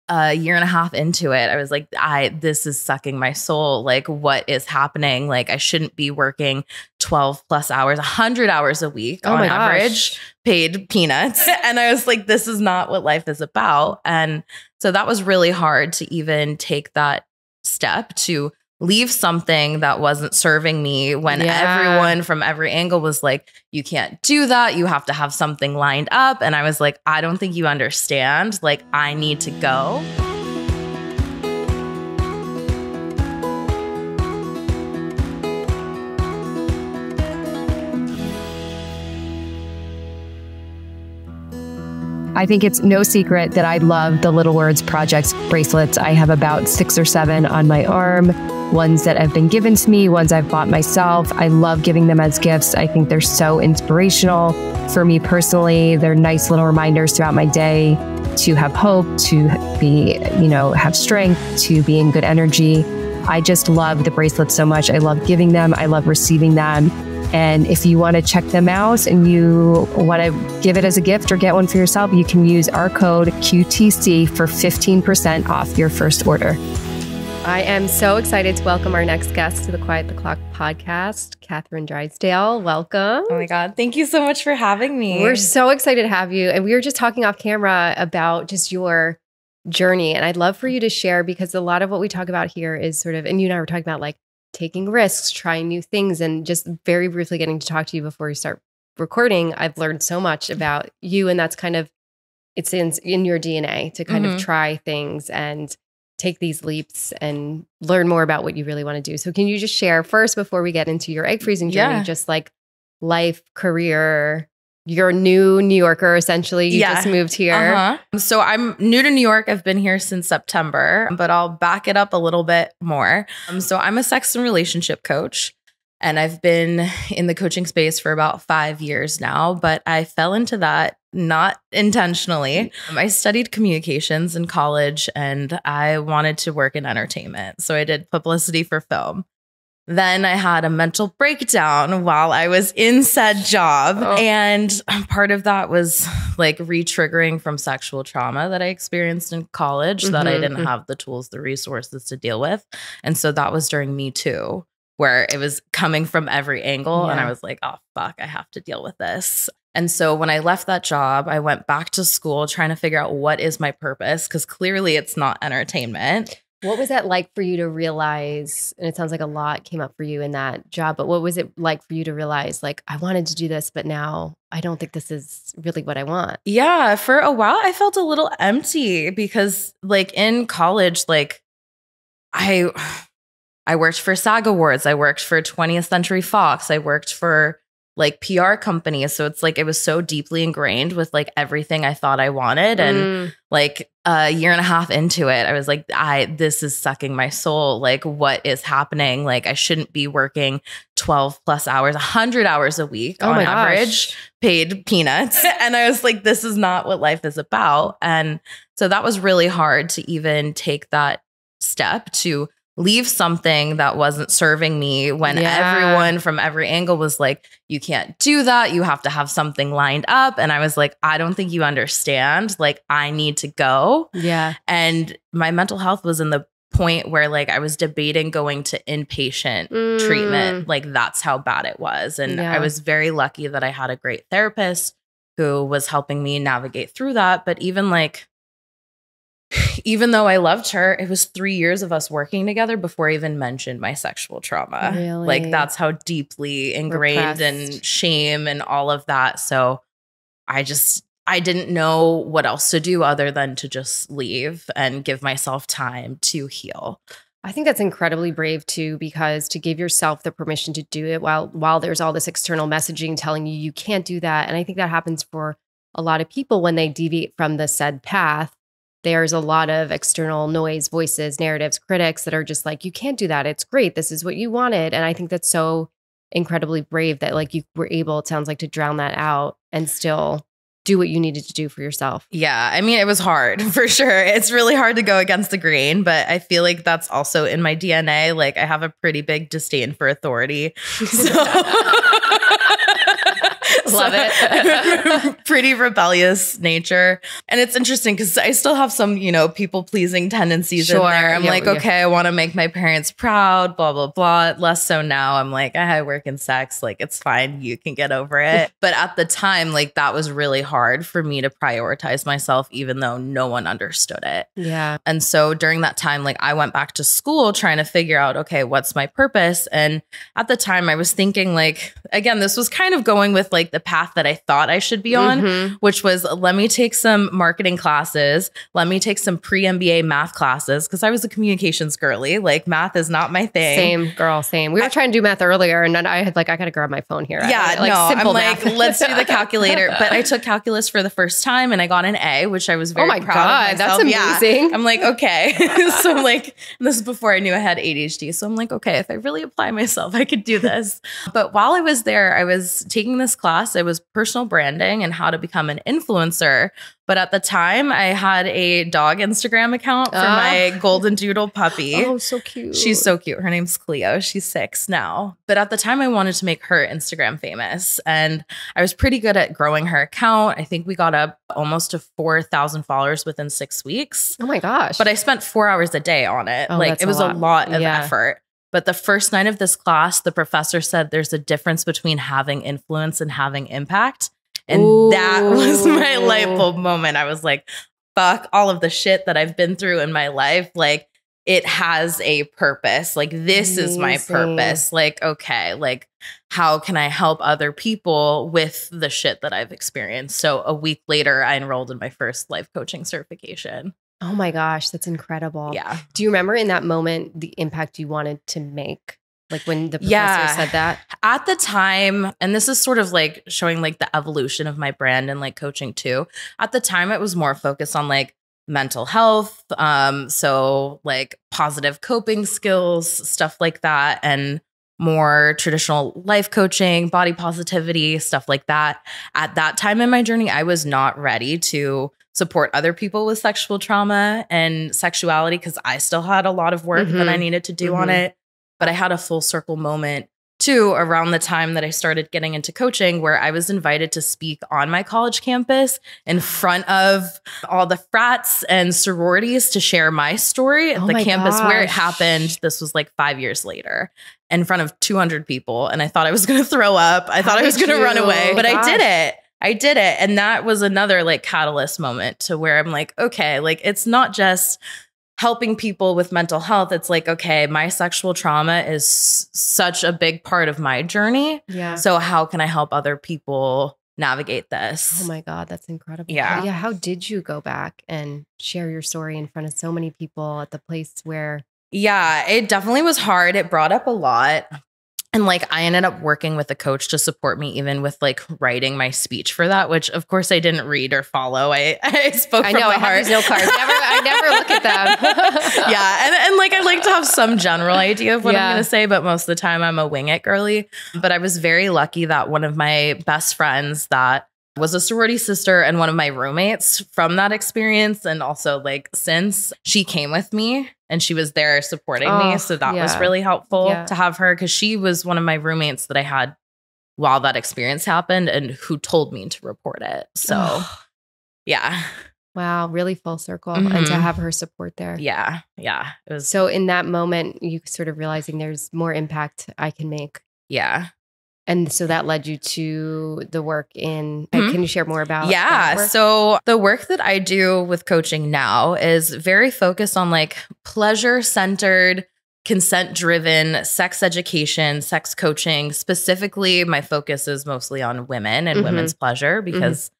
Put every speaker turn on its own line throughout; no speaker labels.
a year and a half into it, I was like, this is sucking my soul. Like, what is happening? Like, I shouldn't be working 12 plus hours, 100 hours a week on average, paid peanuts. And I was like, this is not what life is about. And so that was really hard to even take that step to leave something that wasn't serving me when everyone from every angle was like, you can't do that. You have to have something lined up. And I was like, I don't think you understand. Like, I need to go.
I think it's no secret that I love the Little Words Project bracelets. I have about 6 or 7 on my arm, ones that have been given to me, ones I've bought myself. I love giving them as gifts. I think they're so inspirational for me personally. They're nice little reminders throughout my day to have hope, to be, have strength, to be in good energy. I just love the bracelets so much. I love giving them. I love receiving them. And if you want to check them out and you want to give it as a gift or get one for yourself, you can use our code QTC for 15% off your first order. I am so excited to welcome our next guest to the Quiet the Clock podcast, Catherine Drysdale. Welcome.
Oh my God. Thank you so much for having me.
We're so excited to have you. And we were just talking off camera about just your journey. And I'd love for you to share, because a lot of what we talk about here is sort of, and you and I were talking about like taking risks, trying new things, and just very briefly getting to talk to you before we start recording. I've learned so much about you, and that's kind of, it's in your DNA to kind of try things and take these leaps and learn more about what you really want to do. So can you just share first, before we get into your egg freezing journey, just like life, career? You're a new New Yorker, essentially. You just moved here.
So I'm new to New York. I've been here since September, but I'll back it up a little bit more. So I'm a sex and relationship coach, and I've been in the coaching space for about 5 years now, but I fell into that not intentionally. I studied communications in college, and I wanted to work in entertainment. So I did publicity for film. Then I had a mental breakdown while I was in said job. And part of that was like re-triggering from sexual trauma that I experienced in college that I didn't have the tools, the resources to deal with. And so that was during Me Too, where it was coming from every angle. And I was like, oh, fuck, I have to deal with this. And so when I left that job, I went back to school trying to figure out what is my purpose, because clearly it's not entertainment.
What was that like for you to realize, and it sounds like a lot came up for you in that job, but what was it like for you to realize, like, I wanted to do this, but now I don't think this is really what I want?
Yeah, for a while, I felt a little empty because like in college, like I worked for SAG Awards. I worked for 20th Century Fox. I worked for like PR companies. So it's like, it was so deeply ingrained with like everything I thought I wanted. And like a year and a half into it, I was like, this is sucking my soul. Like, what is happening? Like, I shouldn't be working 12 plus hours, 100 hours a week on average, paid peanuts. And I was like, this is not what life is about. And so that was really hard to even take that step to leave something that wasn't serving me when everyone from every angle was like, you can't do that. You have to have something lined up. And I was like, I don't think you understand. Like, I need to go. Yeah. And my mental health was in the point where like I was debating going to inpatient treatment. Like, that's how bad it was. And I was very lucky that I had a great therapist who was helping me navigate through that. But even though I loved her, it was 3 years of us working together before I even mentioned my sexual trauma. Really? Like, that's how deeply ingrained and shame and all of that. So I didn't know what else to do other than to just leave and give myself time to heal.
I think that's incredibly brave too, because to give yourself the permission to do it while there's all this external messaging telling you can't do that. And I think that happens for a lot of people when they deviate from the said path. There's a lot of external noise, voices, narratives, critics that are just like, you can't do that. It's great. This is what you wanted. And I think that's so incredibly brave that like you were able, it sounds like, to drown that out and still do what you needed to do for yourself.
Yeah. I mean, it was hard for sure. It's really hard to go against the grain, but I feel like that's also in my DNA. Like, I have a pretty big disdain for authority. So
Love it.
Pretty rebellious nature. And it's interesting because I still have some, people pleasing tendencies in there. I'm okay, I want to make my parents proud, blah, blah, blah. Less so now. I'm like, I work in sex. Like, it's fine. You can get over it. But at the time, like, that was really hard for me to prioritize myself, even though no one understood it.
Yeah.
And so during that time, like, I went back to school trying to figure out, okay, what's my purpose? And at the time I was thinking, like, again, this was kind of going with like the path that I thought I should be on, which was, let me take some marketing classes. Let me take some pre-MBA math classes. Cause I was a communications girly. Like, math is not my thing.
Same, girl, same. We were trying to do math earlier and then I had like, I got to grab my phone here.
Yeah, I'm like, let's do the calculator. But I took calculus for the first time and I got an A, which I was very proud of myself.
That's amazing.
Yeah. I'm like, okay. So I'm like, this is before I knew I had ADHD. So I'm like, okay, if I really apply myself, I could do this. But while I was there, I was taking this class. It was personal branding and how to become an influencer. But at the time, I had a dog Instagram account for my golden doodle puppy.
Oh, so cute.
She's so cute. Her name's Cleo. She's 6 now. But at the time, I wanted to make her Instagram famous. And I was pretty good at growing her account. I think we got up almost to 4,000 followers within 6 weeks.
Oh my gosh.
But I spent 4 hours a day on it.
Oh,
like, it was a lot of
Yeah.
effort. But the first night of this class, the professor said there's a difference between having influence and having impact. And that was my light bulb moment. I was like, fuck all of the shit that I've been through in my life. Like, it has a purpose. Like, this is my purpose. Like, okay, like, how can I help other people with the shit that I've experienced? So a week later, I enrolled in my first life coaching certification.
Oh my gosh, that's incredible.
Yeah.
Do you remember in that moment the impact you wanted to make? Like when the professor said that? At
the time, and this is sort of like showing like the evolution of my brand and like coaching too. At the time, it was more focused on like mental health. So like positive coping skills, stuff like that, and more traditional life coaching, body positivity, stuff like that. At that time in my journey, I was not ready to support other people with sexual trauma and sexuality because I still had a lot of work that I needed to do on it. But I had a full circle moment too around the time that I started getting into coaching, where I was invited to speak on my college campus in front of all the frats and sororities to share my story at the campus where it happened. This was like 5 years later, in front of 200 people. And I thought I was going to throw up. I thought I was going to run away, but I did it. I did it. And that was another like catalyst moment to where I'm like, okay, like, it's not just helping people with mental health. It's like, okay, my sexual trauma is such a big part of my journey.
Yeah.
So how can I help other people navigate this?
Oh my God, that's incredible.
Yeah.
Yeah. How did you go back and share your story in front of so many people at the place where?
Yeah, it definitely was hard. It brought up a lot. And like, I ended up working with a coach to support me even with like writing my speech for that, which of course I didn't read or follow. I spoke from the heart.
I have these note cards. I never look at them.
Yeah. And like, I like to have some general idea of what I'm going to say, but most of the time I'm a wing it girly. But I was very lucky that one of my best friends that was a sorority sister and one of my roommates from that experience, and also like since, she came with me and she was there supporting me. So that was really helpful to have her, because she was one of my roommates that I had while that experience happened and who told me to report it. So yeah.
Wow, really full circle. And to have her support there.
Yeah. Yeah. It was.
So in that moment, you sort of realizing there's more impact I can make.
Yeah.
And so that led you to the work in, can you share more about
that work? So the work that I do with coaching now is very focused on like pleasure-centered, consent-driven sex education, sex coaching. Specifically, my focus is mostly on women and women's pleasure, because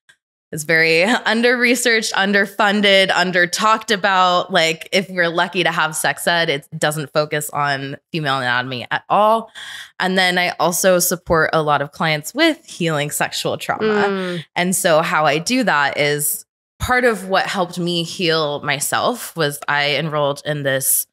it's very under-researched, underfunded, under-talked about. Like, if we're lucky to have sex ed, it doesn't focus on female anatomy at all. And then I also support a lot of clients with healing sexual trauma. And so how I do that is, part of what helped me heal myself was I enrolled in this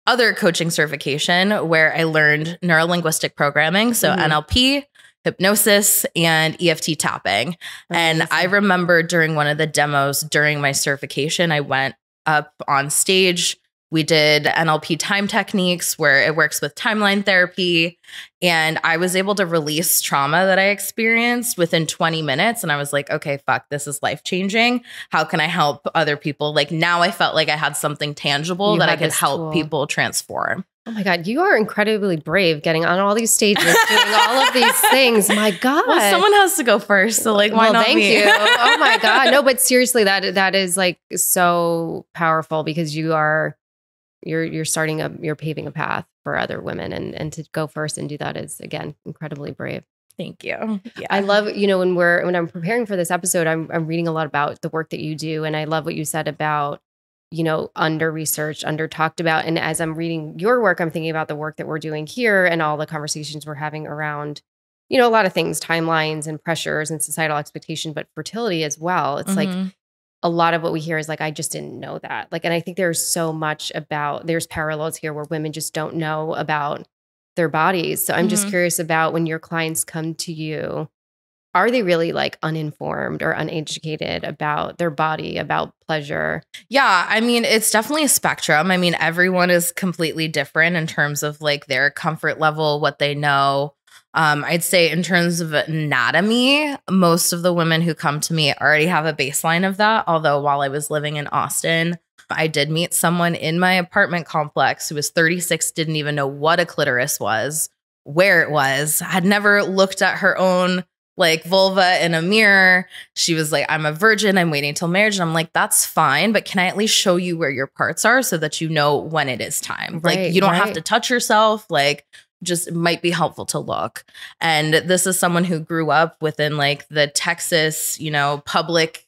other coaching certification where I learned neuro-linguistic programming, so NLP, hypnosis, and EFT tapping. And I remember during one of the demos during my certification, I went up on stage We did NLP time techniques where it works with timeline therapy. And I was able to release trauma that I experienced within 20 minutes. And I was like, okay, fuck, this is life changing. How can I help other people? Like now I felt like I had something tangible that I could help people transform.
Oh my God, you are incredibly brave getting on all these stages, doing all of these things. My God.
Well, someone has to go first. So like, why not
thank
me?
you. Oh my God. No, but seriously, that is like so powerful because you're paving a path for other women and to go first and do that is, again, incredibly brave.
Thank you. Yeah.
I love, when I'm preparing for this episode, I'm reading a lot about the work that you do. And I love what you said about, under-researched, under-talked about. And as I'm reading your work, I'm thinking about the work that we're doing here and all the conversations we're having around, a lot of things, timelines and pressures and societal expectation, but fertility as well. It's like a lot of what we hear is like, I just didn't know that. Like, and I think there's so much there's parallels here where women just don't know about their bodies. So I'm just curious about when your clients come to you, are they really like uninformed or uneducated about their body, about pleasure?
Yeah. I mean, it's definitely a spectrum. I mean, everyone is completely different in terms of like their comfort level, what they know. I'd say in terms of anatomy, most of the women who come to me already have a baseline of that. Although while I was living in Austin, I did meet someone in my apartment complex who was 36, didn't even know what a clitoris was, where it was, had never looked at her own like vulva in a mirror. She was like, I'm a virgin. I'm waiting till marriage. And I'm like, that's fine. But can I at least show you where your parts are so that you know when it is time?
Right,
like you don't have to touch yourself. Like just it might be helpful to look. And this is someone who grew up within like the Texas, public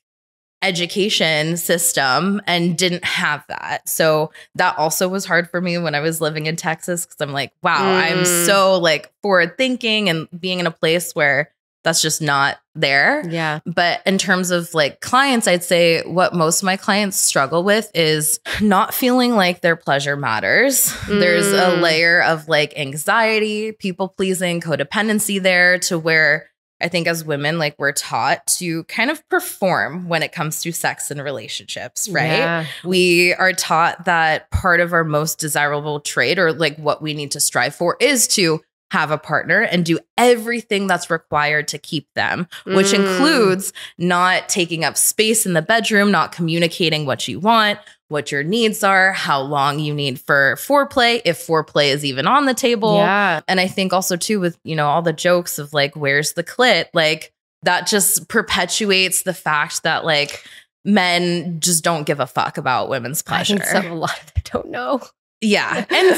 education system and didn't have that. So that also was hard for me when I was living in Texas because I'm like, wow, I'm so like forward thinking and being in a place where that's just not there.
Yeah.
But in terms of like clients, I'd say what most of my clients struggle with is not feeling like their pleasure matters. There's a layer of like anxiety, people pleasing, codependency there to where I think as women, like we're taught to kind of perform when it comes to sex and relationships, right?
Yeah.
We are taught that part of our most desirable trait or like what we need to strive for is to have a partner and do everything that's required to keep them, which includes not taking up space in the bedroom, not communicating what you want, what your needs are, how long you need for foreplay, if foreplay is even on the table.
Yeah.
And I think also too with, all the jokes of like, where's the clit? Like that just perpetuates the fact that like men just don't give a fuck about women's pleasure.
I think a lot of them don't know.
Yeah. And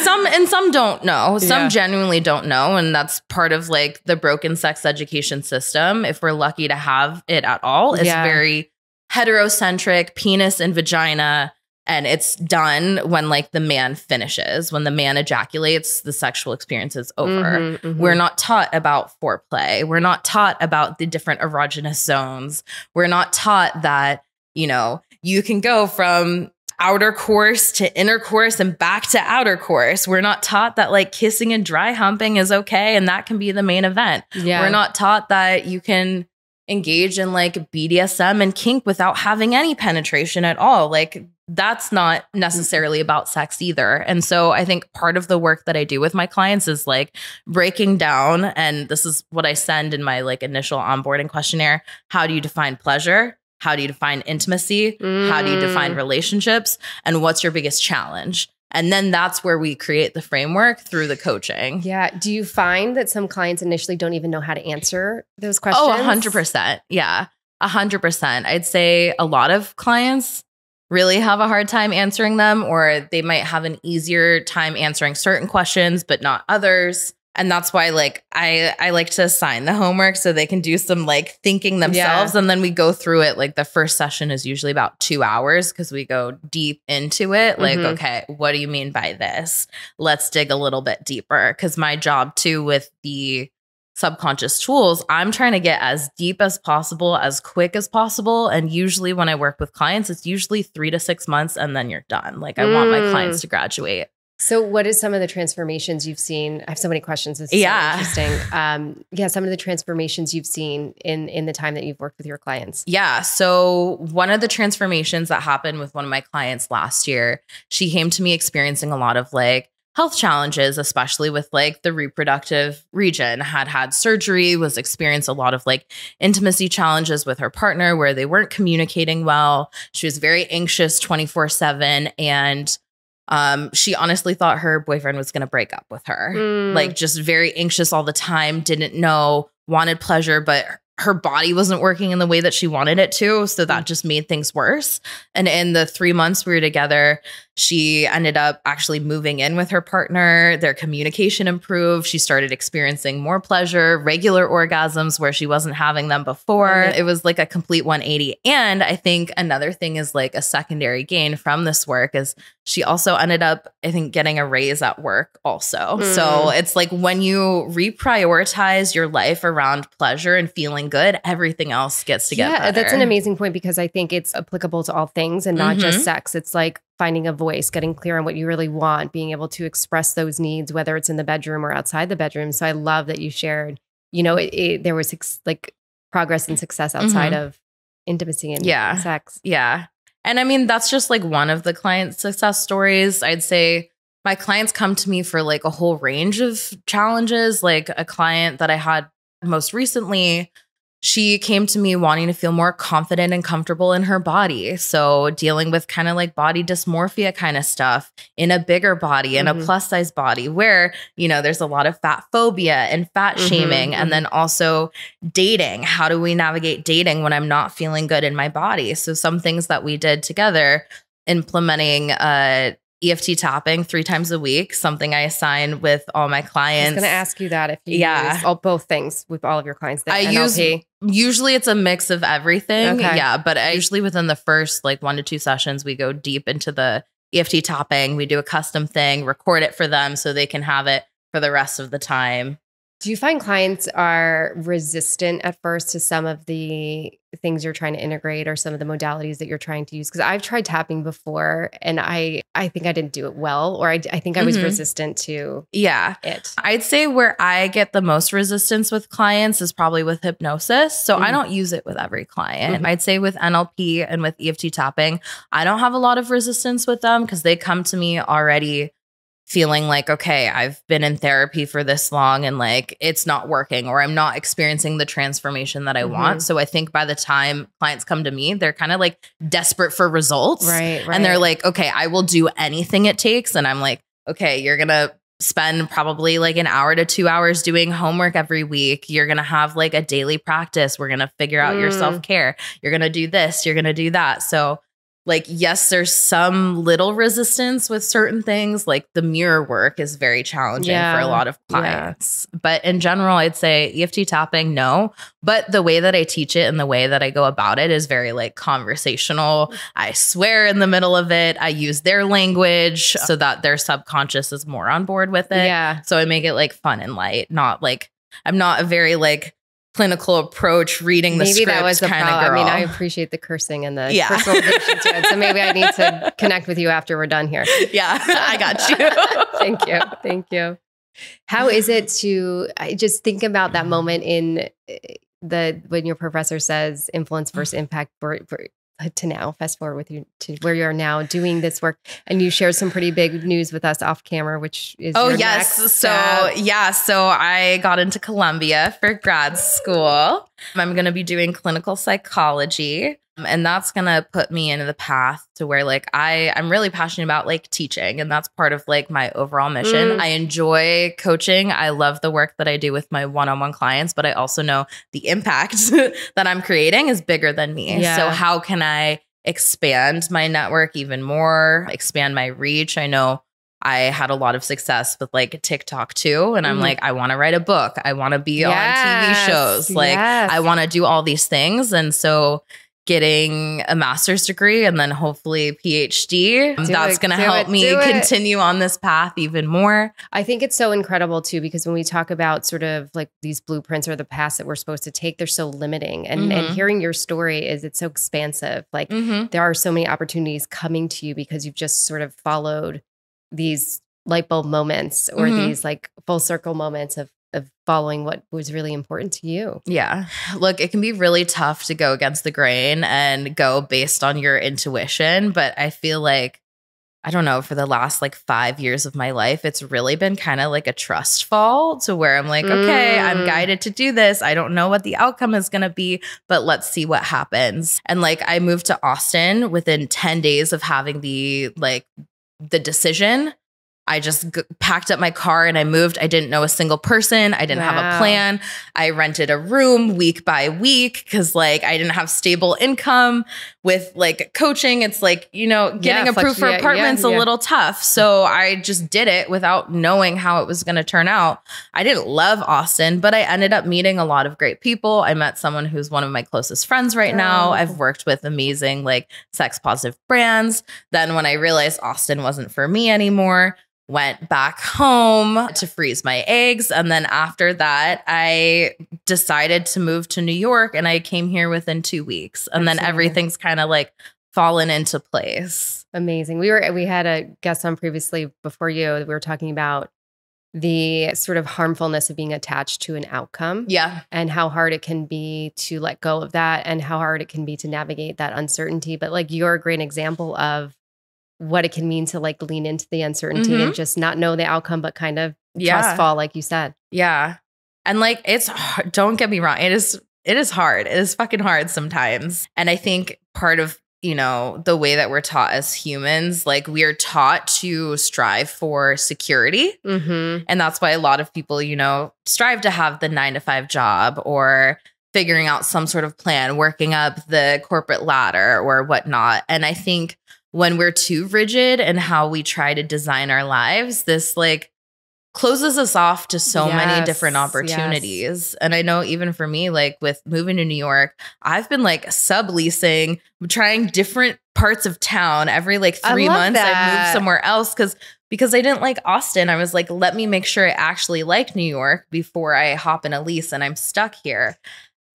some don't know. Some genuinely don't know. And that's part of like the broken sex education system. If we're lucky to have it at all, it's very heterocentric, penis and vagina. And it's done when like the man finishes, when the man ejaculates, the sexual experience is over. We're not taught about foreplay. We're not taught about the different erogenous zones. We're not taught that, you can go from outer course to intercourse and back to outer course. We're not taught that like kissing and dry humping is okay and that can be the main event.
Yeah.
We're not taught that you can engage in like BDSM and kink without having any penetration at all. Like that's not necessarily about sex either. And so I think part of the work that I do with my clients is like breaking down, and this is what I send in my like initial onboarding questionnaire. How do you define pleasure? How do you define intimacy? How do you define relationships? And what's your biggest challenge? And then that's where we create the framework through the coaching.
Yeah. Do you find that some clients initially don't even know how to answer those questions?
Oh, 100%. Yeah, 100%. I'd say a lot of clients really have a hard time answering them, or they might have an easier time answering certain questions, but not others. And that's why like I like to assign the homework so they can do some like thinking themselves. Yeah. And then we go through it. Like the first session is usually about 2 hours because we go deep into it. Like, okay, what do you mean by this? Let's dig a little bit deeper. Because my job too with the subconscious tools, I'm trying to get as deep as possible, as quick as possible. And usually when I work with clients, it's usually 3 to 6 months and then you're done. Like I want my clients to graduate.
So what is some of the transformations you've seen? I have so many questions. This is so interesting. Some of the transformations you've seen in the time that you've worked with your clients.
Yeah. So one of the transformations that happened with one of my clients last year, she came to me experiencing a lot of like health challenges, especially with like the reproductive region, had surgery, was experienced a lot of like intimacy challenges with her partner where they weren't communicating well. She was very anxious 24/7. And she honestly thought her boyfriend was going to break up with her, like just very anxious all the time, didn't know, wanted pleasure, but her body wasn't working in the way that she wanted it to. So that just made things worse. And in the 3 months we were together, she ended up actually moving in with her partner. Their communication improved. She started experiencing more pleasure, regular orgasms where she wasn't having them before. It was like a complete 180. And I think another thing is like a secondary gain from this work is she also ended up, I think, getting a raise at work also. So it's like when you reprioritize your life around pleasure and feeling good, everything else gets to get better.
That's an amazing point because I think it's applicable to all things and not just sex. It's like finding a voice, getting clear on what you really want, being able to express those needs, whether it's in the bedroom or outside the bedroom. So I love that you shared, you know, there was like progress and success outside of intimacy and sex.
Yeah. And I mean, that's just like one of the client success stories. I'd say my clients come to me for like a whole range of challenges. Like a client that I had most recently, she came to me wanting to feel more confident and comfortable in her body. So dealing with kind of like body dysmorphia kind of stuff in a bigger body, in a plus size body where, you know, there's a lot of fat phobia and fat shaming. And then also dating. How do we navigate dating when I'm not feeling good in my body? So some things that we did together, implementing EFT tapping 3 times a week, something I assign with all my clients.
I was going to ask you that if you use both things with all of your clients.
Usually it's a mix of everything. Okay. Yeah. But usually within the first like 1 to 2 sessions, we go deep into the EFT tapping. We do a custom thing, record it for them so they can have it for the rest of the time.
Do you find clients are resistant at first to some of the things you're trying to integrate or some of the modalities that you're trying to use? Because I've tried tapping before and I think I didn't do it well, or I think I was resistant to it.
I'd say where I get the most resistance with clients is probably with hypnosis. So I don't use it with every client. I'd say with NLP and with EFT tapping, I don't have a lot of resistance with them because they come to me already feeling like, okay, I've been in therapy for this long and like it's not working or I'm not experiencing the transformation that I want. So I think by the time clients come to me, they're kind of like desperate for results. Right. And they're like, okay, I will do anything it takes. And I'm like, okay, you're going to spend probably like an hour to 2 hours doing homework every week. You're going to have like a daily practice. We're going to figure out your self-care. You're going to do this. You're going to do that. So like, yes, there's some little resistance with certain things. Like the mirror work is very challenging for a lot of clients. But in general, I'd say EFT tapping, no. But the way that I teach it and the way that I go about it is very like conversational. I swear in the middle of it. I use their language so that their subconscious is more on board with it. Yeah. So I make it like fun and light, not like, I'm not a very like clinical approach, reading the script kind of girl.
I mean, I appreciate the cursing and the personalization to it. So maybe I need to connect with you after we're done here.
Yeah, I got you.
Thank you. Thank you. How is it to just think about that moment in when your professor says influence versus impact to now, fast forward with you to where you are now doing this work, and you shared some pretty big news with us off camera, which is
so I got into Columbia for grad school. I'm going to be doing clinical psychology, and that's going to put me into the path to where like I'm really passionate about like teaching, and that's part of like my overall mission. I enjoy coaching. I love the work that I do with my one-on-one clients, but I also know the impact that I'm creating is bigger than me. Yeah. So how can I expand my network even more, expand my reach? I know I had a lot of success with like TikTok too. And I'm like, I want to write a book. I want to be on TV shows. Like I want to do all these things. And so getting a master's degree and then hopefully PhD, that's going to help me continue on this path even more.
I think it's so incredible too, because when we talk about sort of like these blueprints or the paths that we're supposed to take, they're so limiting. And hearing your story it's so expansive. Like there are so many opportunities coming to you because you've just sort of followed these light bulb moments or these like full circle moments of following what was really important to you.
Yeah. Look, it can be really tough to go against the grain and go based on your intuition. But I feel like, I don't know, for the last like 5 years of my life, it's really been kind of like a trust fall to where I'm like, okay, I'm guided to do this. I don't know what the outcome is going to be, but let's see what happens. And like, I moved to Austin within 10 days of having the decision. I just packed up my car and I moved. I didn't know a single person. I didn't have a plan. I rented a room week by week because like I didn't have stable income. With like coaching, it's like, you know, getting approved for apartments a little tough. So I just did it without knowing how it was going to turn out. I didn't love Austin, but I ended up meeting a lot of great people. I met someone who's one of my closest friends right now. I've worked with amazing like sex positive brands. Then when I realized Austin wasn't for me anymore, went back home to freeze my eggs. And then after that, I decided to move to New York and I came here within 2 weeks. And then everything's kind of like fallen into place.
Amazing. We had a guest on previously before you. We were talking about the sort of harmfulness of being attached to an outcome.
Yeah.
And how hard it can be to let go of that and how hard it can be to navigate that uncertainty. But like you're a great example of what it can mean to like lean into the uncertainty and just not know the outcome, but kind of trust fall, like you said.
Yeah. And like, it's hard. Don't get me wrong. It is hard. It is fucking hard sometimes. And I think part of, you know, the way that we're taught as humans, like we are taught to strive for security. And that's why a lot of people, you know, strive to have the 9-to-5 job or figuring out some sort of plan, working up the corporate ladder or whatnot. And I think when we're too rigid in how we try to design our lives, this like closes us off to so many different opportunities. And I know even for me, like with moving to New York, I've been like subleasing, trying different parts of town every like 3 months. I moved somewhere else because I didn't like Austin. I was like, let me make sure I actually like New York before I hop in a lease and I'm stuck here.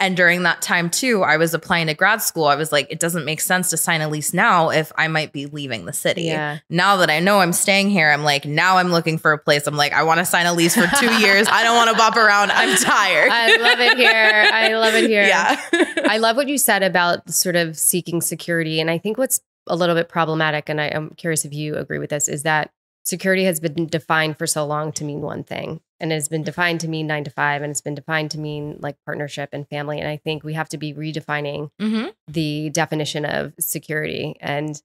And during that time too, I was applying to grad school. I was like, it doesn't make sense to sign a lease now if I might be leaving the city. Yeah. Now that I know I'm staying here, I'm like, now I'm looking for a place. I'm like, I want to sign a lease for 2 years. I don't want to bop around. I'm tired.
I love it here. I love it here.
Yeah.
I love what you said about sort of seeking security. And I think what's a little bit problematic, and I'm curious if you agree with this, is that security has been defined for so long to mean one thing. And it has been defined to mean 9 to 5, and it's been defined to mean like partnership and family. And I think we have to be redefining the definition of security. And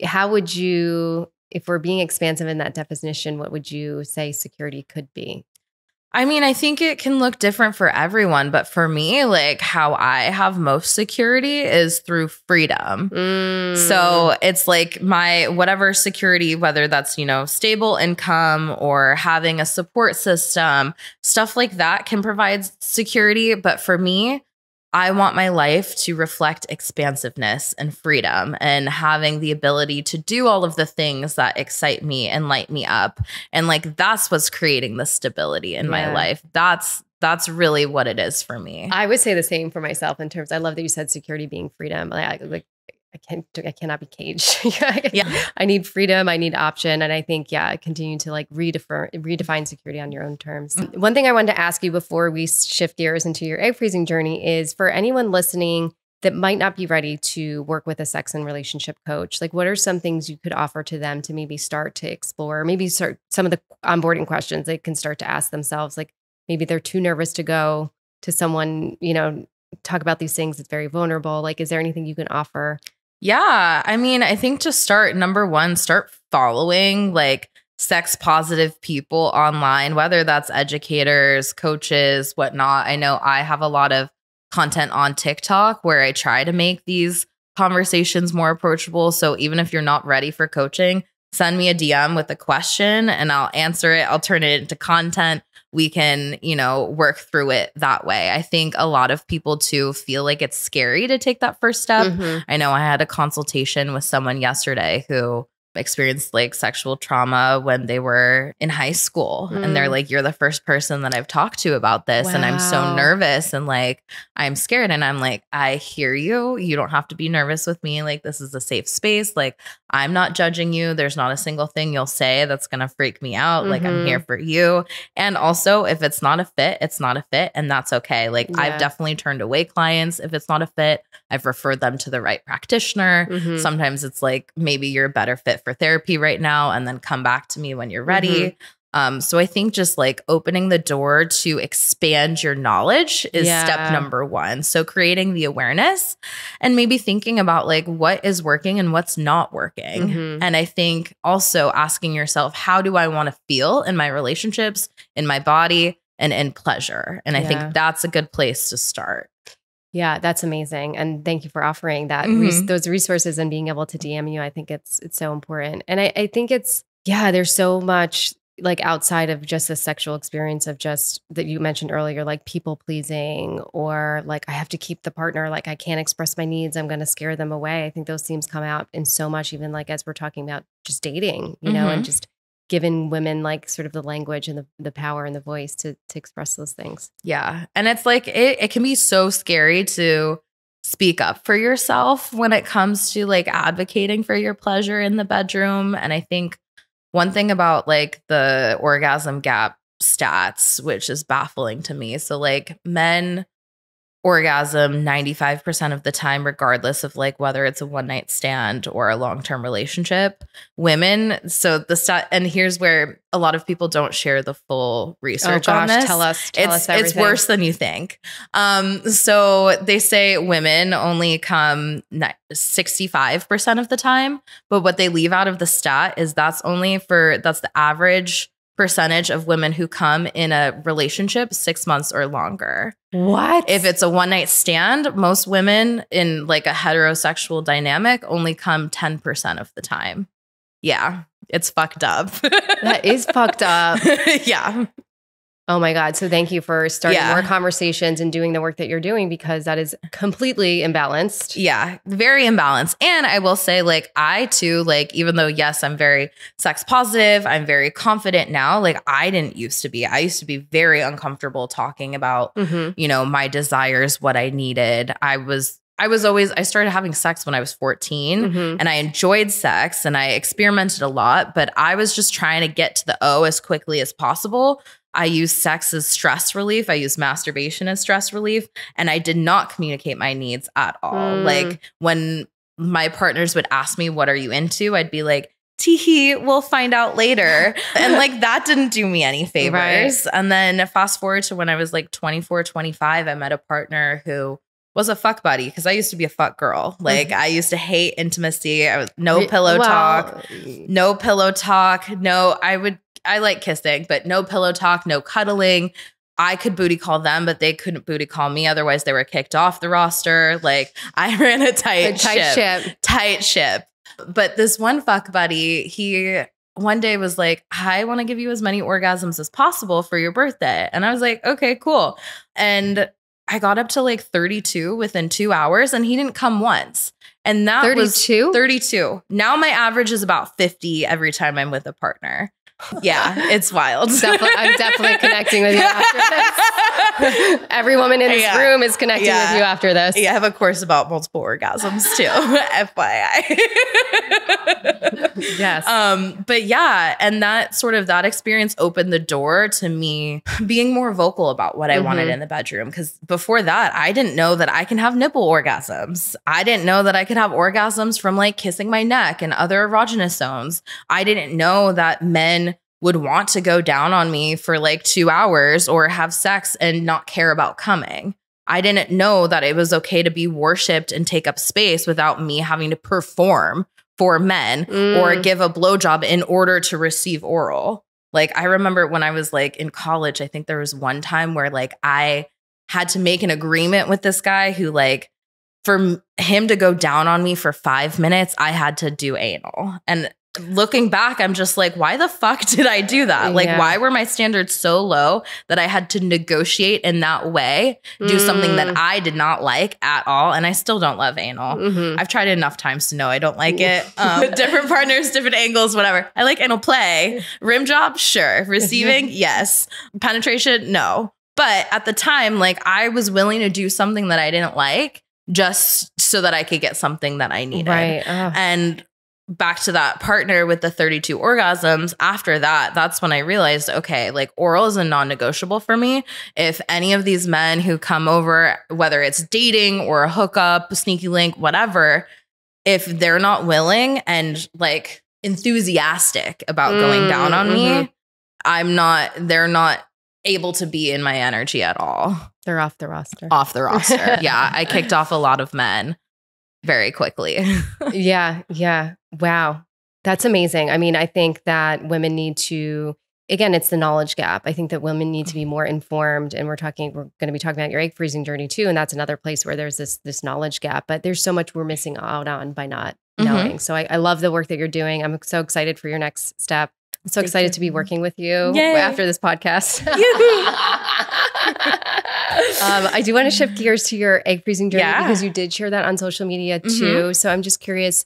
how would you, if we're being expansive in that definition, what would you say security could be?
I mean, I think it can look different for everyone, but for me, like how I have most security is through freedom. So it's like my whatever security, whether that's, you know, stable income or having a support system, stuff like that can provide security. But for me, I want my life to reflect expansiveness and freedom and having the ability to do all of the things that excite me and light me up. And like, that's what's creating the stability in my life. That's really what it is for me.
I would say the same for myself in terms, I love that you said security being freedom. I cannot be caged. I need freedom. I need option. And I think, continue to like redefine security on your own terms. One thing I wanted to ask you before we shift gears into your egg freezing journey is for anyone listening that might not be ready to work with a sex and relationship coach, like what are some things you could offer to them to maybe start to explore, maybe start some of the onboarding questions they can start to ask themselves, like maybe they're too nervous to go to someone, you know, talk about these things. It's very vulnerable. Like, is there anything you can offer?
Yeah. I mean, I think to start, number one, start following like sex positive people online, whether that's educators, coaches, whatnot. I know I have a lot of content on TikTok where I try to make these conversations more approachable. So even if you're not ready for coaching, send me a DM with a question and I'll answer it. I'll turn it into content. We can, you know, work through it that way. I think a lot of people too feel like it's scary to take that first step. I know I had a consultation with someone yesterday who experienced like sexual trauma when they were in high school. And they're like, you're the first person that I've talked to about this. And I'm so nervous and like, I'm scared. And I'm like, I hear you. You don't have to be nervous with me. Like, this is a safe space. Like, I'm not judging you. There's not a single thing you'll say that's going to freak me out. Like, I'm here for you. And also, if it's not a fit, it's not a fit. And that's okay. Like, I've definitely turned away clients if it's not a fit. I've referred them to the right practitioner. Sometimes it's like, maybe you're a better fit for therapy right now, and then come back to me when you're ready. So I think just like opening the door to expand your knowledge is step number one. So creating the awareness and maybe thinking about like what is working and what's not working. And I think also asking yourself, how do I want to feel in my relationships, in my body, and in pleasure? And I think that's a good place to start.
Yeah, that's amazing. And thank you for offering that those resources and being able to DM you. I think it's so important. And I think it's, there's so much like outside of just the sexual experience of just that you mentioned earlier, like people pleasing, or like I have to keep the partner, like I can't express my needs, I'm going to scare them away. I think those themes come out in so much, even like as we're talking about just dating, you know, and just giving women like sort of the language and the power and the voice to express those things.
Yeah. And it's like, it can be so scary to speak up for yourself when it comes to like advocating for your pleasure in the bedroom. And I think one thing about like the orgasm gap stats, which is baffling to me. So like men orgasm 95% of the time, regardless of like whether it's a one night stand or a long-term relationship. Women, so the stat, and here's where a lot of people don't share the full research on this.
Tell us everything.
It's worse than you think. So they say women only come 65% of the time, but what they leave out of the stat is that's the average percentage of women who come in a relationship 6 months or longer.
What?
If it's a one night stand, most women in like a heterosexual dynamic only come 10% of the time. Yeah, it's fucked up.
That is fucked up.
Yeah.
Oh my God. So thank you for starting more conversations and doing the work that you're doing, because that is completely imbalanced.
Yeah, very imbalanced. And I will say, like, I too, like, even though, yes, I'm very sex positive, I'm very confident now. Like, I didn't used to be. I used to be very uncomfortable talking about, you know, my desires, what I needed. I started having sex when I was 14 and I enjoyed sex and I experimented a lot, but I was just trying to get to the O as quickly as possible. I used sex as stress relief. I used masturbation as stress relief, and I did not communicate my needs at all. Like when my partners would ask me, what are you into? I'd be like, teehee, we'll find out later. And like, that didn't do me any favors. Right. And then fast forward to when I was like 24, 25, I met a partner who was a fuck buddy, because I used to be a fuck girl. Like I used to hate intimacy. No pillow talk. No, I like kissing, but no pillow talk, no cuddling. I could booty call them, but they couldn't booty call me. Otherwise they were kicked off the roster. Like I ran a tight ship. But this one fuck buddy, he one day was like, I want to give you as many orgasms as possible for your birthday. And I was like, okay, cool. And I got up to like 32 within 2 hours, and he didn't come once. And that
32?
was 32. Now my average is about 50 every time I'm with a partner. Yeah, it's wild.
I'm definitely connecting with you after this. Every woman in this room is connecting with you after this.
Yeah, I have a course about multiple orgasms too. FYI.
Yes.
But yeah, and that experience opened the door to me being more vocal about what I wanted in the bedroom. Because before that, I didn't know that I can have nipple orgasms. I didn't know that I could have orgasms from like kissing my neck and other erogenous zones. I didn't know that men would want to go down on me for like 2 hours or have sex and not care about coming. I didn't know that it was okay to be worshipped and take up space without me having to perform for men or give a blowjob in order to receive oral. Like I remember when I was like in college, I think there was one time where like I had to make an agreement with this guy who like, for him to go down on me for 5 minutes, I had to do anal. And looking back, I'm just like, why the fuck did I do that? Like, why were my standards so low that I had to negotiate in that way, do something that I did not like at all? And I still don't love anal. I've tried it enough times to know I don't like it. Different partners, different angles, whatever. I like anal play. Rim job, sure. Receiving, yes. Penetration, no. But at the time, like, I was willing to do something that I didn't like just so that I could get something that I needed.
Right.
And back to that partner with the 32 orgasms, after that, that's when I realized, okay, like, oral is a non-negotiable for me. If any of these men who come over, whether it's dating or a hookup, sneaky link, whatever, if they're not willing and like enthusiastic about going down on me, they're not able to be in my energy at all.
They're off the roster.
Off the roster. Yeah. I kicked off a lot of men very quickly.
Yeah. Wow. That's amazing. I mean, I think that women need to, again, it's the knowledge gap. I think that women need to be more informed, and we're going to be talking about your egg freezing journey too. And that's another place where there's this knowledge gap, but there's so much we're missing out on by not knowing. So I love the work that you're doing. I'm so excited for your next step. I'm so excited to be working with you after this podcast. I do want to shift gears to your egg freezing journey because you did share that on social media too. So I'm just curious,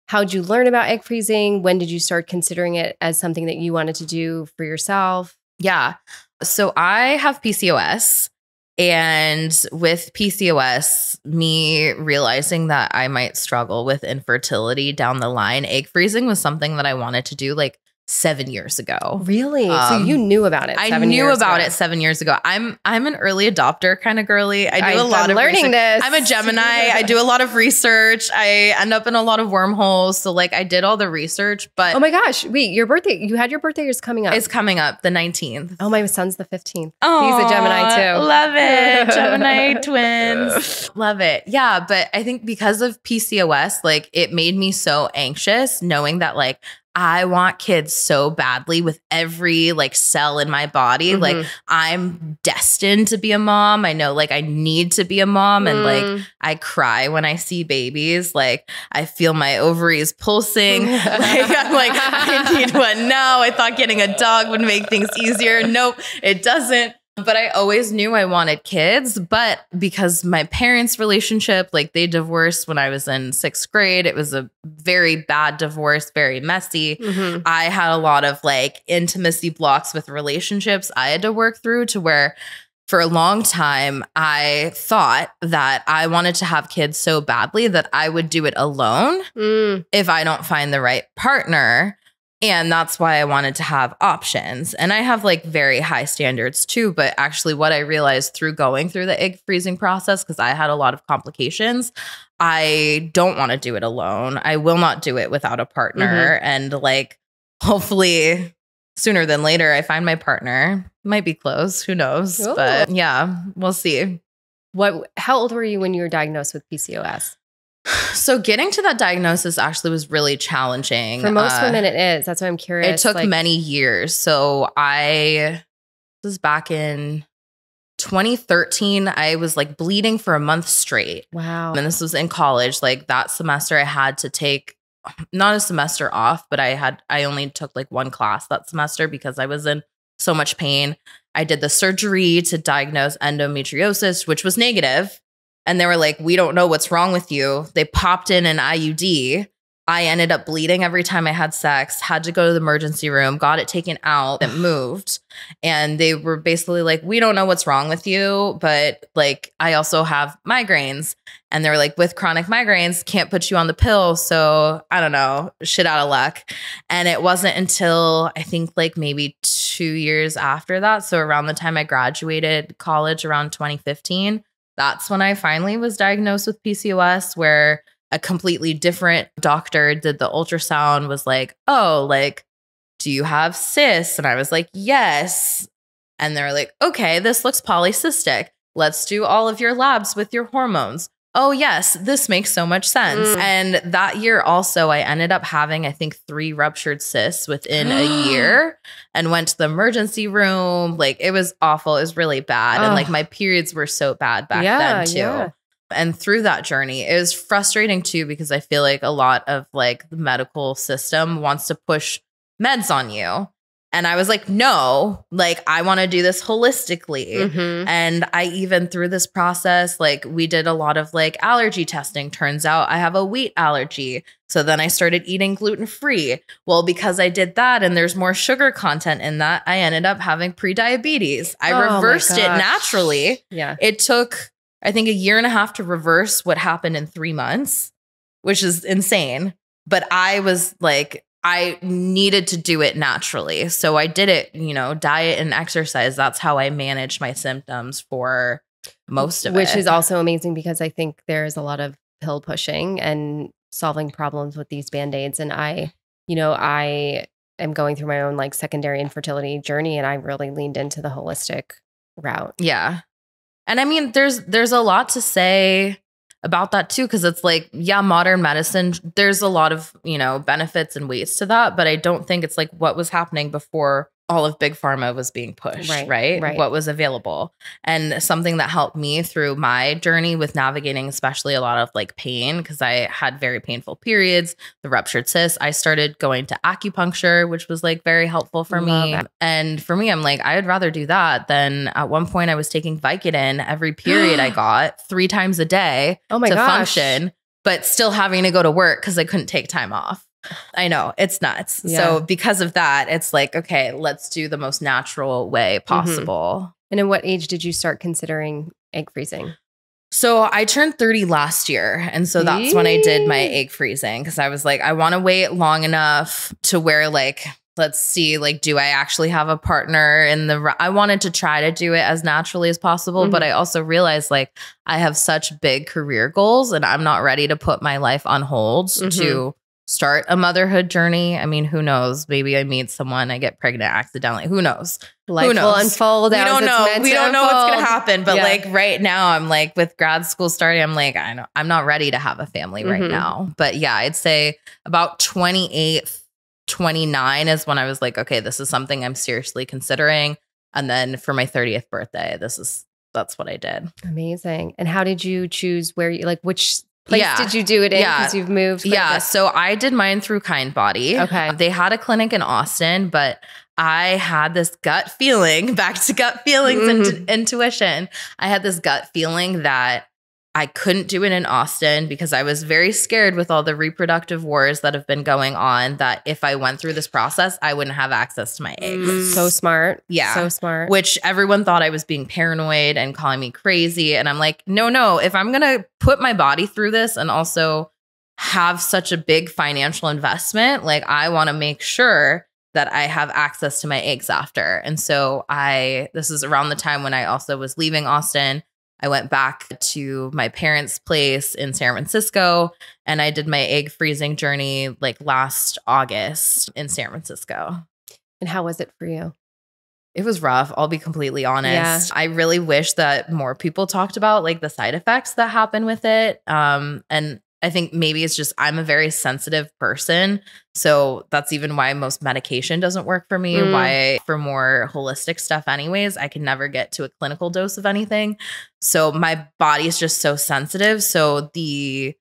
how'd you learn about egg freezing? When did you start considering it as something that you wanted to do for yourself?
Yeah. So I have PCOS. And with PCOS, me realizing that I might struggle with infertility down the line, egg freezing was something that I wanted to do like 7 years ago.
Really? So you knew about it?
I knew about it 7 years ago. I'm an early adopter kind of girly. I do a lot of
learning
research.
this.
I'm a Gemini. I do a lot of research. I end up in a lot of wormholes. So like I did all the research, but
oh my gosh, wait, your birthday, you had your birthday is coming up.
It's coming up the 19th.
Oh, my son's the 15th.
Oh,
he's a Gemini too.
Love it. Gemini twins. Love it. Yeah. But I think because of PCOS, like it made me so anxious knowing that like I want kids so badly with every like cell in my body. Like I'm destined to be a mom. I know like I need to be a mom. And like I cry when I see babies. Like I feel my ovaries pulsing. Like I'm like, I need one now. I thought getting a dog would make things easier. Nope, it doesn't. But I always knew I wanted kids, but because my parents' relationship, like they divorced when I was in 6th grade, it was a very bad divorce, very messy. I had a lot of like intimacy blocks with relationships I had to work through to where for a long time, I thought that I wanted to have kids so badly that I would do it alone if I don't find the right partner. And that's why I wanted to have options. And I have like very high standards too. But actually what I realized through going through the egg freezing process, because I had a lot of complications, I don't want to do it alone. I will not do it without a partner. And like, hopefully sooner than later, I find my partner. Might be close. Who knows? Ooh. But yeah, we'll see.
How old were you when you were diagnosed with PCOS?
So getting to that diagnosis actually was really challenging.
For most women, it is. That's why I'm curious.
It took many years. So this was back in 2013. I was like bleeding for a month straight.
Wow.
And this was in college. Like that semester I had to take, not a semester off, but I only took like one class that semester because I was in so much pain. I did the surgery to diagnose endometriosis, which was negative. And they were like, we don't know what's wrong with you. They popped in an IUD. I ended up bleeding every time I had sex, had to go to the emergency room, got it taken out, it moved. And they were basically like, we don't know what's wrong with you, but like, I also have migraines. And they were like, with chronic migraines, can't put you on the pill. So I don't know, shit out of luck. And it wasn't until I think like maybe 2 years after that. So around the time I graduated college around 2015, that's when I finally was diagnosed with PCOS, where a completely different doctor did the ultrasound, was like, oh, like, do you have cysts? And I was like, yes. And they're like, okay, this looks polycystic. Let's do all of your labs with your hormones. Oh, yes, this makes so much sense. And that year also, I ended up having, I think, 3 ruptured cysts within a year and went to the emergency room. Like, it was awful. It was really bad. And like my periods were so bad back then too. And through that journey, it was frustrating too, because I feel like a lot of like the medical system wants to push meds on you. And I was like, no, like I want to do this holistically. And I even through this process, like we did a lot of like allergy testing. Turns out I have a wheat allergy. So then I started eating gluten-free. Well, because I did that and there's more sugar content in that, I ended up having prediabetes. I reversed it naturally.
Yeah.
It took, I think, 1.5 years to reverse what happened in 3 months, which is insane. But I was like, I needed to do it naturally. So I did it, you know, diet and exercise. That's how I managed my symptoms for most of it.
Which is also amazing because I think there's a lot of pill pushing and solving problems with these Band-Aids. And I am going through my own like secondary infertility journey, and I really leaned into the holistic route.
Yeah. And I mean, there's a lot to say about that too, because it's like, yeah, modern medicine, there's a lot of, you know, benefits and weights to that, but I don't think it's like what was happening before all of big pharma was being pushed, right? What was available. And something that helped me through my journey with navigating, especially a lot of like pain, because I had very painful periods, the ruptured cyst, I started going to acupuncture, which was like very helpful for me. And for me, I'm like, I'd rather do that than at one point I was taking Vicodin every period I got 3 times a day to function, but still having to go to work because I couldn't take time off. I know, it's nuts. Yeah. So because of that, it's like, okay, let's do the most natural way possible.
And in what age did you start considering egg freezing?
So I turned 30 last year. And so that's when I did my egg freezing, because I was like, I want to wait long enough to where like, let's see, like, do I actually have a partner in the, I wanted to try to do it as naturally as possible. But I also realized like I have such big career goals and I'm not ready to put my life on hold to start a motherhood journey. I mean, who knows? Maybe I meet someone, I get pregnant accidentally. Who knows?
Life will unfold.
We don't know. We don't know what's going to happen. But like right now, I'm like with grad school starting, I'm like, I know I'm not ready to have a family right now. But yeah, I'd say about 28, 29 is when I was like, okay, this is something I'm seriously considering. And then for my 30th birthday, that's what I did.
Amazing. And how did you choose where you like which place did you do it in? Because you've moved.
So I did mine through Kindbody.
Okay.
They had a clinic in Austin, but I had this gut feeling, back to gut feelings and intuition. I had this gut feeling that I couldn't do it in Austin because I was very scared with all the reproductive wars that have been going on, that if I went through this process, I wouldn't have access to my eggs.
So smart.
Yeah.
So smart.
Which everyone thought I was being paranoid and calling me crazy. And I'm like, no, if I'm going to put my body through this and also have such a big financial investment, like I want to make sure that I have access to my eggs after. And so this is around the time when I also was leaving Austin. I went back to my parents' place in San Francisco and I did my egg freezing journey like last August in San Francisco.
And how was it for you?
It was rough. I'll be completely honest. I really wish that more people talked about like the side effects that happen with it. And I think maybe it's just I'm a very sensitive person. So that's even why most medication doesn't work for me. Why for more holistic stuff anyways, I can never get to a clinical dose of anything. So my body is just so sensitive. So the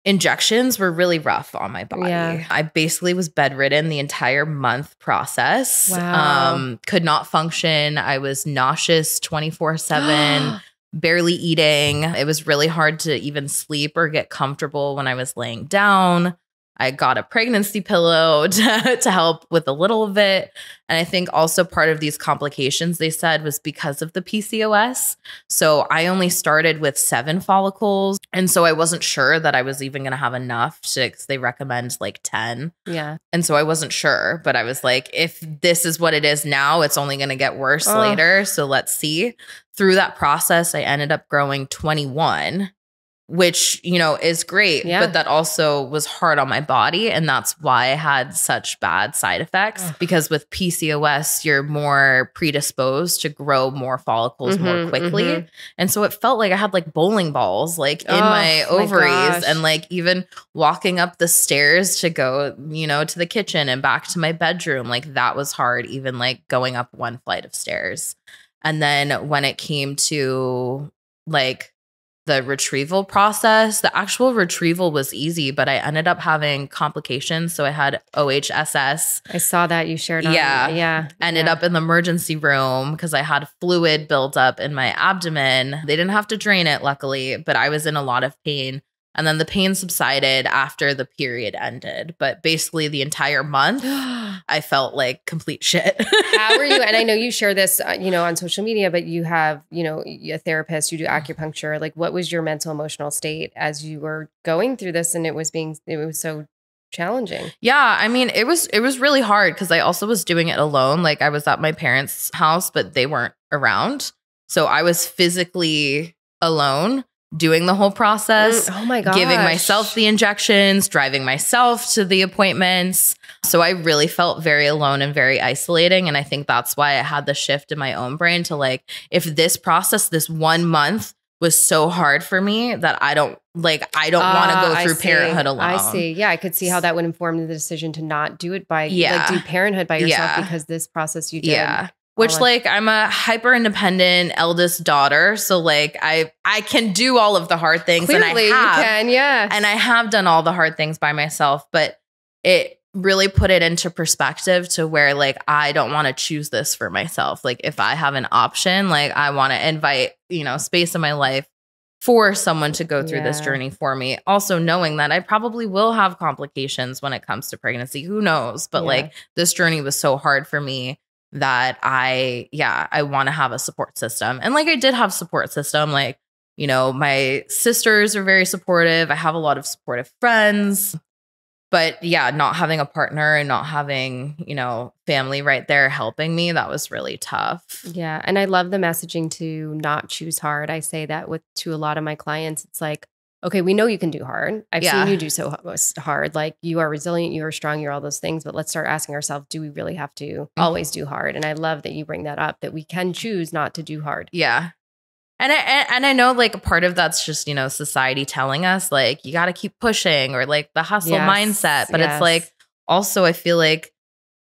injections were really rough on my body. Yeah. I basically was bedridden the entire month process.
Wow.
Could not function. I was nauseous 24/7. Barely eating. It was really hard to even sleep or get comfortable when I was laying down. I got a pregnancy pillow to help with a little of it. And I think also part of these complications, they said, was because of the PCOS. So I only started with 7 follicles. And so I wasn't sure that I was even going to have enough because they recommend like 10.
Yeah.
And so I wasn't sure, but I was like, if this is what it is now, it's only going to get worse later. So let's see. Through that process, I ended up growing 21, which, you know, is great, but that also was hard on my body. And that's why I had such bad side effects, because with PCOS, you're more predisposed to grow more follicles more quickly. And so it felt like I had like bowling balls like in my ovaries and like even walking up the stairs to go, you know, to the kitchen and back to my bedroom. Like that was hard, even like going up one flight of stairs. And then when it came to like the retrieval process. The actual retrieval was easy, but I ended up having complications. So I had OHSS.
I saw that you shared on.
Yeah. Ended up in the emergency room because I had fluid built up in my abdomen. They didn't have to drain it, luckily, but I was in a lot of pain. And then the pain subsided after the period ended. But basically the entire month, I felt like complete shit.
How are you? And I know you share this, on social media, but you have, a therapist, you do acupuncture. Like, what was your mental emotional state as you were going through this? And it was so challenging.
Yeah. I mean, it was really hard because I also was doing it alone. Like I was at my parents' house, but they weren't around. So I was physically alone doing the whole process.
Oh my gosh.
Giving myself the injections, driving myself to the appointments. So I really felt very alone and very isolating. And I think that's why I had the shift in my own brain to like, if this process, this 1 month was so hard for me that I don't want to go through parenthood alone.
I see. Yeah. I could see how that would inform the decision to not do it do parenthood by yourself because this process you did.
Yeah. Which like I'm a hyper independent eldest daughter. So like I can do all of the hard things.
Clearly,
and I have,
you can, yeah.
And I have done all the hard things by myself, but it really put it into perspective to where like I don't want to choose this for myself. Like if I have an option, like I want to invite, space in my life for someone to go through this journey for me. Also knowing that I probably will have complications when it comes to pregnancy. Who knows? But like this journey was so hard for me that I want to have a support system. And like I did have support system. Like, my sisters are very supportive. I have a lot of supportive friends. But yeah, not having a partner and not having, family right there helping me, that was really tough.
Yeah. And I love the messaging to not choose hard. I say that to a lot of my clients. It's like, okay, we know you can do hard. I've seen you do so hard. Like you are resilient, you are strong, you're all those things. But let's start asking ourselves, do we really have to always do hard? And I love that you bring that up, that we can choose not to do hard.
Yeah. And I know like a part of that's just, society telling us like, you got to keep pushing or like the hustle mindset. But it's like, also, I feel like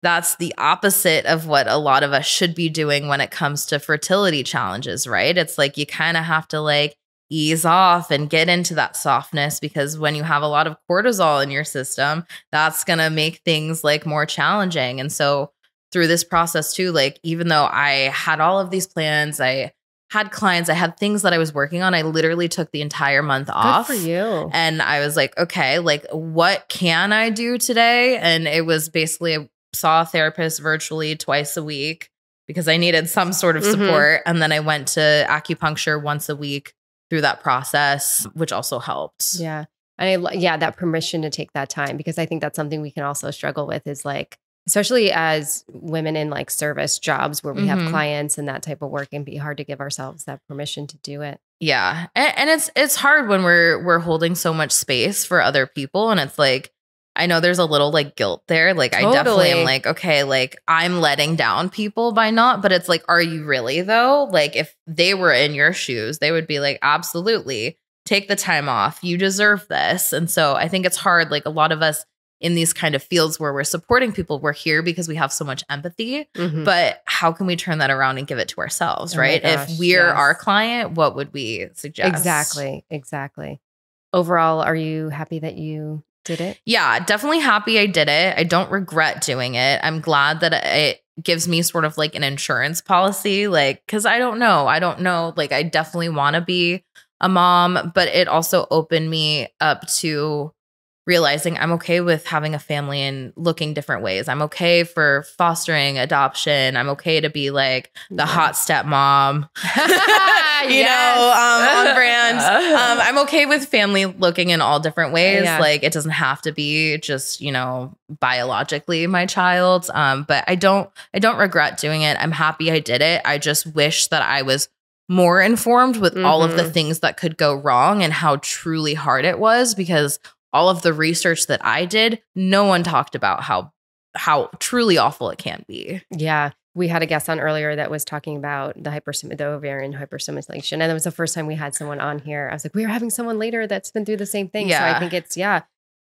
that's the opposite of what a lot of us should be doing when it comes to fertility challenges, right? It's like, you kind of have to like ease off and get into that softness because when you have a lot of cortisol in your system, that's going to make things like more challenging. And so through this process too, like, even though I had all of these plans, I had clients, I had things that I was working on. I literally took the entire month off.
Good for you.
And I was like, okay, like what can I do today? And it was basically, I saw a therapist virtually twice a week because I needed some sort of support. And then I went to acupuncture once a week through that process, which also helped.
Yeah. And that permission to take that time, because I think that's something we can also struggle with is like, especially as women in like service jobs where we have clients and that type of work, and be hard to give ourselves that permission to do it.
Yeah. And it's hard when we're holding so much space for other people. And it's like, I know there's a little like guilt there. Like I definitely am like, okay, like I'm letting down people by not, but it's like, are you really though? Like if they were in your shoes, they would be like, absolutely take the time off. You deserve this. And so I think it's hard. Like a lot of us in these kind of fields where we're supporting people, we're here because we have so much empathy, but how can we turn that around and give it to ourselves, right? If we're our client, what would we suggest?
Exactly. Overall, are you happy that you did it?
Yeah, definitely happy I did it. I don't regret doing it. I'm glad that it gives me sort of like an insurance policy, like, because I don't know. Like I definitely want to be a mom, but it also opened me up to realizing I'm okay with having a family and looking different ways. I'm okay for fostering, adoption. I'm okay to be like the hot stepmom, on brand. I'm okay with family looking in all different ways. Yeah. Like it doesn't have to be just, biologically my child. But I don't regret doing it. I'm happy I did it. I just wish that I was more informed with all of the things that could go wrong and how truly hard it was, because all of the research that I did, no one talked about how truly awful it can be.
Yeah. We had a guest on earlier that was talking about the ovarian hyperstimulation. And it was the first time we had someone on here. I was like, we're having someone later that's been through the same thing. Yeah. So I think it's,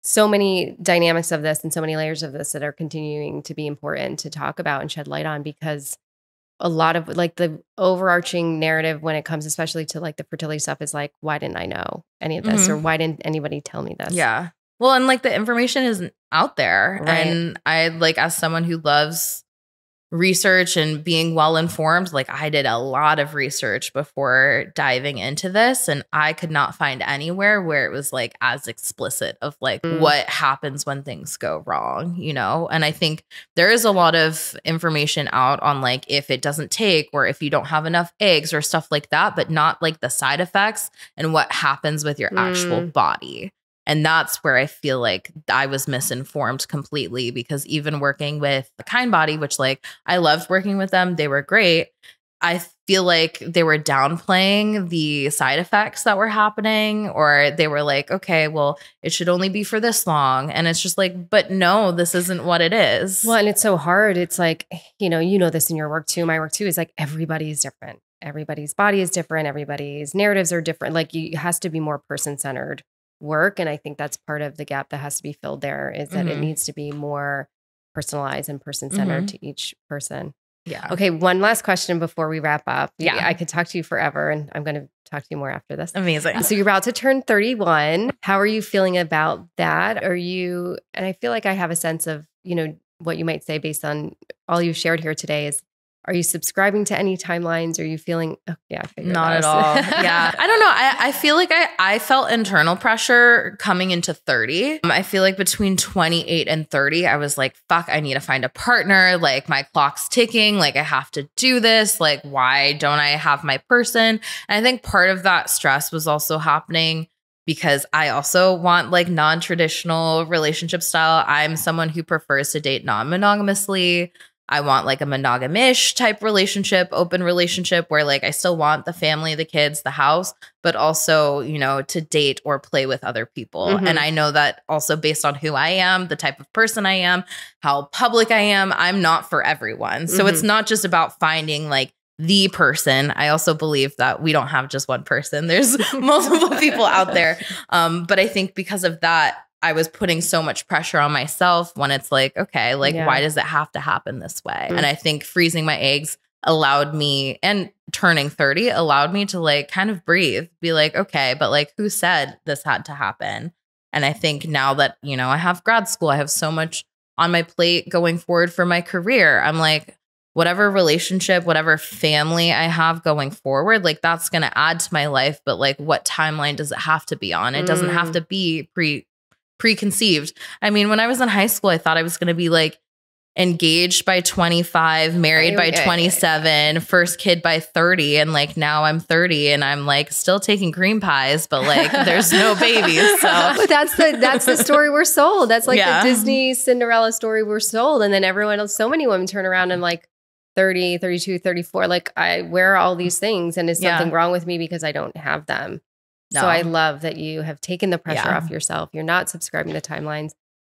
so many dynamics of this and so many layers of this that are continuing to be important to talk about and shed light on, because a lot of like the overarching narrative when it comes, especially to like the fertility stuff, is like, why didn't I know any of this? Or why didn't anybody tell me this?
Yeah. Well, and like the information isn't out there.
Right.
And I like, as someone who loves research and being well informed, like I did a lot of research before diving into this, and I could not find anywhere where it was like as explicit of like what happens when things go wrong, you know? And I think there is a lot of information out on like if it doesn't take, or if you don't have enough eggs or stuff like that, but not like the side effects and what happens with your actual body. And that's where I feel like I was misinformed completely, because even working with the Kind Body, which like I loved working with them, they were great. I feel like they were downplaying the side effects that were happening, or they were like, okay, well, it should only be for this long. And it's just like, but no, this isn't what it is.
Well, and it's so hard. It's like, you know this in your work too. My work too is like everybody's different. Everybody's body is different. Everybody's narratives are different. Like it has to be more person-centered work. And I think that's part of the gap that has to be filled there, is that it needs to be more personalized and person-centered to each person.
Yeah.
Okay. One last question before we wrap up. Yeah. I could talk to you forever, and I'm going to talk to you more after this.
Amazing.
So you're about to turn 31. How are you feeling about that? And I feel like I have a sense of, what you might say based on all you've shared here today is, are you subscribing to any timelines? Are you feeling,
not at all. Yeah. I don't know. I feel like I felt internal pressure coming into 30. I feel like between 28 and 30, I was like, fuck, I need to find a partner. Like my clock's ticking. Like I have to do this. Like, why don't I have my person? And I think part of that stress was also happening because I also want like non-traditional relationship style. I'm someone who prefers to date non-monogamously. I want like a monogamish type relationship, open relationship where like I still want the family, the kids, the house, but also, to date or play with other people. And I know that also based on who I am, the type of person I am, how public I am, I'm not for everyone. So it's not just about finding like the person. I also believe that we don't have just one person. There's multiple people out there. But I think because of that, I was putting so much pressure on myself when it's like, okay, like, why does it have to happen this way? And I think freezing my eggs allowed me, and turning 30 allowed me to like kind of breathe, be like, okay, but like, who said this had to happen? And I think now that, I have grad school, I have so much on my plate going forward for my career. I'm like, whatever relationship, whatever family I have going forward, like that's going to add to my life. But like, what timeline does it have to be on? It doesn't have to be preconceived. I mean, when I was in high school, I thought I was going to be like engaged by 25, married by 27, first kid by 30. And like now I'm 30 and I'm like still taking cream pies, but like there's no babies. So
but that's the story we're sold. That's like the Disney Cinderella story we're sold. And then everyone else, so many women turn around and like 30, 32, 34, like I wear all these things and is something wrong with me because I don't have them. No. So I love that you have taken the pressure off yourself. You're not subscribing to timelines.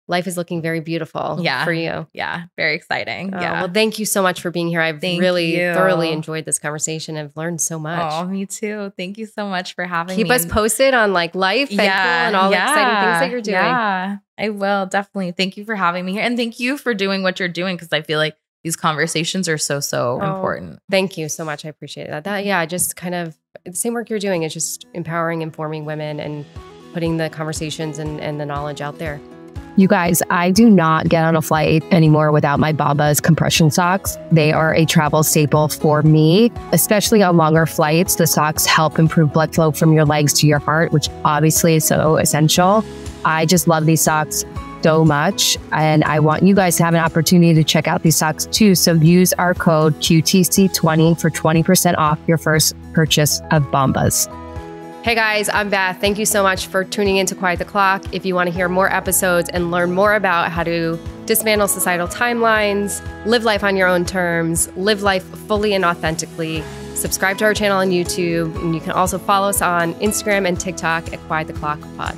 Life is looking very beautiful for you.
Yeah. Very exciting.
Well, thank you so much for being here. I've really thoroughly enjoyed this conversation. I've learned so much.
Oh, me too. Thank you so much for having me.
Keep us posted on like life and, cool and all the exciting things that you're doing.
Yeah, I will. Definitely. Thank you for having me here. And thank you for doing what you're doing, because I feel like these conversations are so important. Thank you so much. I appreciate that. Just kind of the same work you're doing is just empowering, informing women and putting the conversations and the knowledge out there. You guys, I do not get on a flight anymore without my Bombas compression socks. They are a travel staple for me, especially on longer flights. The socks help improve blood flow from your legs to your heart, which obviously is so essential. I just love these socks so much, and I want you guys to have an opportunity to check out these socks too. So use our code QTC20 for 20% off your first purchase of Bombas. Hey guys, I'm Beth. Thank you so much for tuning in to Quiet the Clock. If you want to hear more episodes and learn more about how to dismantle societal timelines, live life on your own terms, live life fully and authentically, subscribe to our channel on YouTube, and you can also follow us on Instagram and TikTok at Quiet the Clock Pod.